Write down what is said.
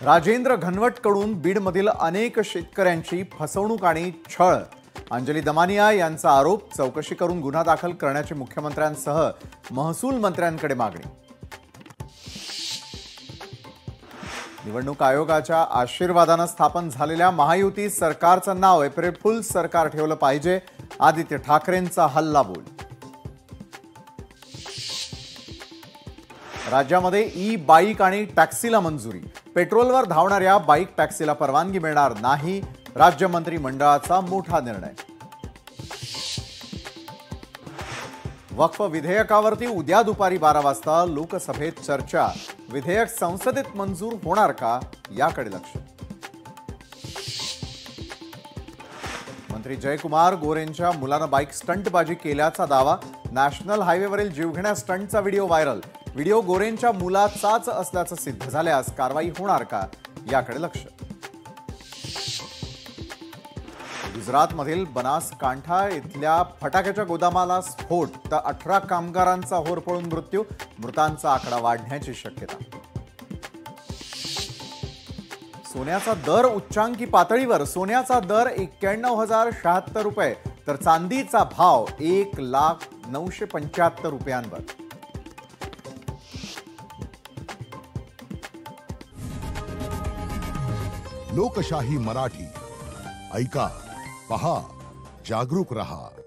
राजेंद्र घनवटकडून बीडमधील अनेक शेतकऱ्यांची फसवणूक आणि छळ. अंजली दमानिया यांचा आरोप. चौकशी करून गुन्हा दाखल करण्याची मुख्यमंत्र्यांसह महसूल मंत्र्यांकडे मागणी. निवडणूक आयोगाच्या आशीर्वादाने स्थापन झालेल्या महायुती सरकारचं नाव एप्रिल फुल सरकार ठेवलं पाहिजे. आदित्य ठाकरेंचा हल्लाबोल. राज्यामध्ये ई बाईक आणि टॅक्सीला मंजुरी. पेट्रोलवर धावणाऱ्या बाईक टॅक्सीला परवानगी मिळणार नाही. राज्यमंत्री मंडळाचा मोठा निर्णय. वक्फ विधेयकावरती उद्या दुपारी 12 वाजता लोकसभेत चर्चा. विधेयक संसदेत मंजूर होणार का याकडे लक्ष. मंत्री जयकुमार गोरेंच्या मुलानं बाईक स्टंटबाजी केल्याचा दावा. नॅशनल हायवेवरील जीवघेण्या स्टंटचा व्हिडिओ व्हायरल. व्हिडिओ गोरेंच्या मुलाचाच असल्याचं सिद्ध झाल्यास कारवाई होणार का याकडे लक्ष. गुजरातमधील बनासकांठा इथल्या फटाक्याच्या गोदामाला स्फोट तर 18 कामगारांचा होरपळून मृत्यू. मृतांचा आकडा वाढण्याची शक्यता. सोन्याचा दर उच्चांकी पातळीवर. सोन्याचा दर 91,076 रुपये तर चांदीचा भाव 1,09,75 रुपयांवर. लोकशाही मराठी ऐका, पहा, जागरूक रहा.